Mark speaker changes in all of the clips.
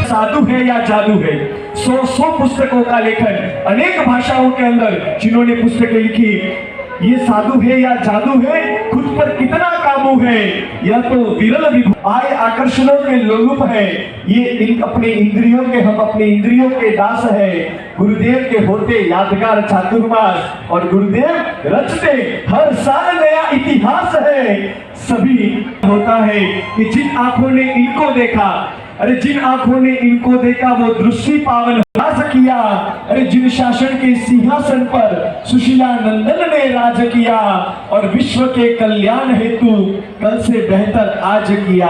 Speaker 1: साधु है या जादू है, 100 पुस्तकों का लेखन अनेक भाषाओं के अंदर जिन्होंने पुस्तकें लिखी, ये साधु है या जादू है, खुद पर कितना काबू है, यह तो विरल विभू आय आकर्षणों के लोलुप है। ये अपने इंद्रियों के, हम अपने इंद्रियों के दास है। गुरुदेव के होते यादगार चातुर्मास और गुरुदेव रचते हर साल नया इतिहास है। सभी होता है कि जिन आंखों ने इनको देखा, अरे जिन आंखों ने इनको देखा वो दृष्टि पावन किया। अरे जिन शासन के सिंहासन पर सुशीला नंदन ने राज किया और विश्व के कल्याण हेतु कल से बेहतर आज किया।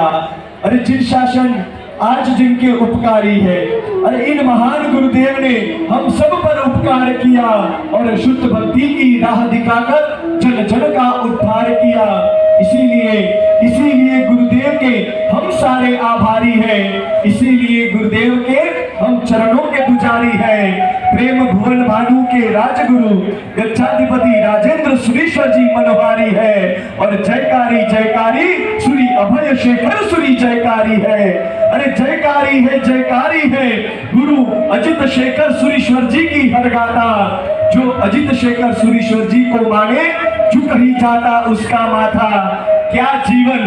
Speaker 1: अरे जिन शासन आज जिनके उपकारी है, अरे इन महान गुरुदेव ने हम सब पर उपकार किया और शुद्ध भक्ति की राह दिखाकर जन जन का उद्धार किया। इसीलिए गुरुदेव के हम सारे आभारी हैं। इसीलिए गुरुदेव के हम चरणों के पुजारी हैं। प्रेम भुवन भानु के राजगुरु गच्छाधिपति राजेंद्र सुरीश्वर जी मनोहारी है और जयकारी जयकारी श्री अभय शेखर श्री जयकारी है। अरे जयकारी है गुरु अजित शेखर सुरीश्वर जी की हर गाथा। जो अजित शेखर सुरीश्वर जी को माने झुक ही जाता उसका माथा। क्या जीवन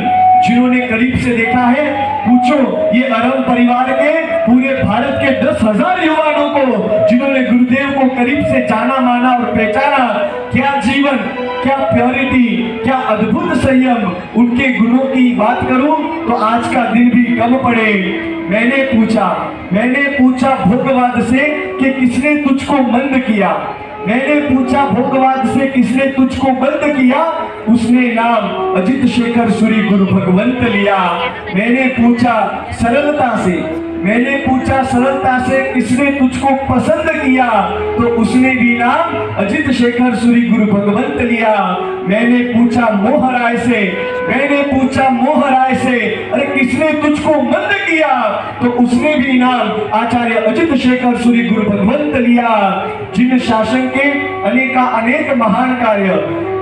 Speaker 1: जिन्होंने करीब से देखा है, पूछो ये अरब परिवार के पूरे भारत के 10,000 युवाओं को जिन्होंने गुरुदेव को करीब से जाना माना और पहचाना। क्या जीवन, क्या प्योरिटी, क्या अद्भुत संयम। उनके गुणों की बात करूं तो आज का दिन भी कम पड़े। मैंने पूछा भोगवाद से कि किसने तुझको मंद किया। मैंने पूछा भोगवाद से किसने तुझको बंद किया, उसने नाम अजित शेखर सूरी गुरु भगवंत लिया। मैंने पूछा सरलता से किसने तुझको पसंद किया, तो उसने भी नाम अजित शेखर सूरी गुरु भगवंत लिया। मैंने पूछा मोह राय से अरे किसने तुझको मंद किया, तो उसने भी नाम आचार्य अजित शेखर सूरी गुरु भगवंत लिया। जिन शासन के अनेक महान कार्य,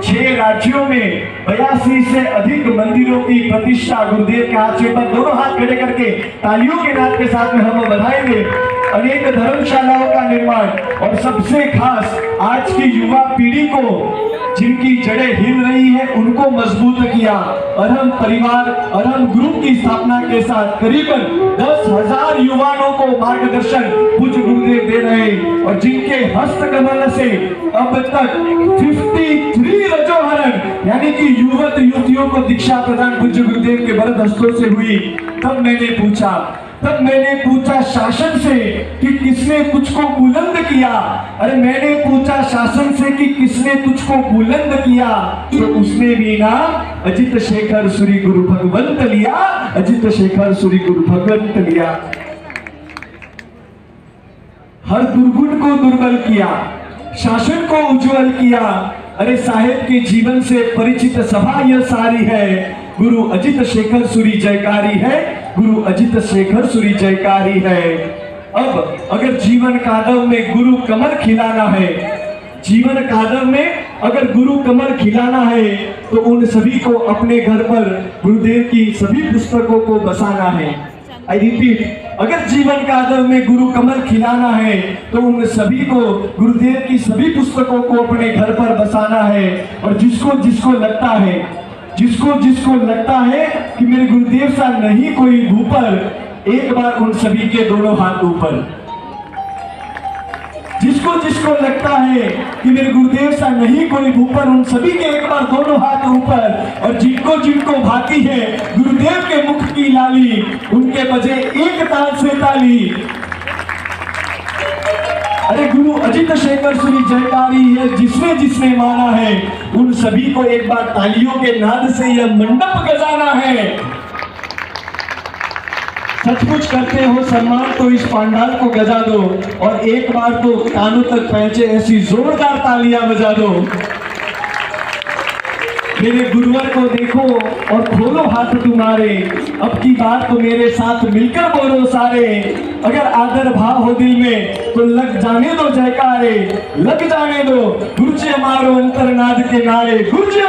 Speaker 1: 6 राज्यों में 82 से अधिक मंदिरों की प्रतिष्ठा गुरुदेव के हाथ से, दोनों हाथ खड़े करके तालियों के नाद के साथ में हम बधाएंगे। अनेक धर्मशालाओं का निर्माण और सबसे खास आज की युवा पीढ़ी को जिनकी जड़ें हिल रही है उनको मजबूत किया। अरहम परिवार, अरहम ग्रुप की स्थापना के साथ करीबन 10,000 युवाओं को मार्गदर्शन पूज्य गुरुदेव दे रहे हैं और जिनके हस्तकमल से अब तक 53 रजोहरण यानी कि युवक युवतियों को दीक्षा प्रदान पूज्य गुरुदेव के वरद हस्तों से हुई। तब मैंने पूछा शासन से कि किसने तुझको बुलंद किया। अरे मैंने पूछा शासन से कि किसने तुझको बुलंद किया, तो उसने भी नाम अजित शेखर सूरी गुरु भगवंत लिया। अजित शेखर सूरी गुरु भगवंत लिया। हर दुर्गुण को दुर्बल किया, शासन को उज्जवल किया। अरे साहेब के जीवन से परिचित सभा यह सारी है। गुरु अजित शेखर सूरी जयकारी है, गुरु अजित शेखर सूरी जयकारी है। अब अगर जीवन कादव में गुरु कमल खिलाना है, जीवन कादव में अगर गुरु कमल खिलाना है, तो उन सभी को अपने घर पर गुरुदेव की सभी पुस्तकों को बसाना है। आई रिपीट, अगर जीवन कादव में गुरु कमल खिलाना है तो उन सभी को गुरुदेव की सभी पुस्तकों को अपने घर पर बसाना है। और जिसको जिसको लगता है कि मेरे गुरुदेव सा नहीं कोई भूपर, एक बार उन सभी के दोनों हाथ ऊपर। जिसको लगता है कि मेरे गुरुदेव सा नहीं कोई भूपर, उन सभी के एक बार दोनों हाथ ऊपर। और जिनको भाती है गुरुदेव के मुख की लाली, उनके बजे एक ताल से ताली। अरे गुरु अजित शेखर सूरी जयकारी है, जिसने माना है उन सभी को एक बार तालियों के नाद से यह मंडप गजाना है। सचमुच करते हो सम्मान तो इस पांडाल को गजा दो और एक बार तो कानों तक पहुंचे ऐसी जोरदार तालियां बजा दो। मेरे गुरुवर को देखो और खोलो हाथ तुम्हारे, अब की बात तो मेरे साथ मिलकर बोलो सारे। अगर आदर भाव हो दिल में तो लग जाने दो जयकारे, लग जाने दो गुरुजी हमारो अंतरनाद के नारे, गुरुजी